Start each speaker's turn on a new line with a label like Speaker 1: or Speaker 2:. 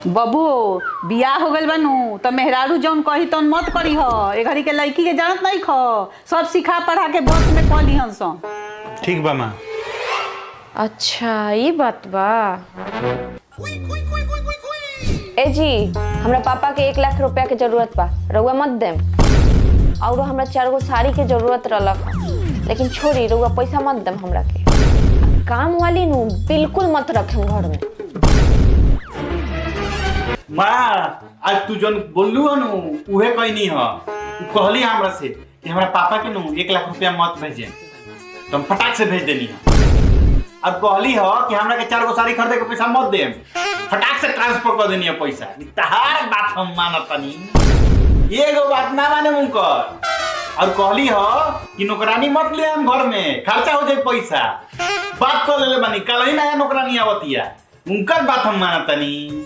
Speaker 1: बबू बियाह हो गइल बानू तो मेहरारू जौन कही तौन मत करी हो। ए घड़ी के लड़की के जानत नहीं खो, सब सिखा पढ़ा के बस में कह लिहन सन।
Speaker 2: ठीक बा माँ।
Speaker 3: अच्छा ये बात बा। ए जी हमरा पापा के 1 लाख रुपया के जरूरत बा, रउआ मत देम। और हमरा 4 गो साड़ी के जरूरत रहलक, लेकिन छोड़ी रउआ पैसा मत देम हमरा के। काम वाली नु बिल्कुल मत रखें घर में।
Speaker 2: माँ आज तू जन बोललू हनु उहे कहीं नहीं हो। कहली हमरा से कि हमरा पापा के नु 1 लाख रुपया मत भेजे, तो हम फटाक से भेज देनी है। अब कहली हो कि हमरा के 4 गो साड़ी खरीदे के पैसा मत देम, फटाक से ट्रांसफर कर देनी है पैसा। तहार बात हम मानत नहीं, एगो बात ना माने मुकर। और कहली हो कि नौकरानी मत ले हम घर में, खर्चा हो जाए पैसा। बात कर ले बानी, कल ही नया नौकरानी आवतिया, उनकर बात हम मानत नहीं।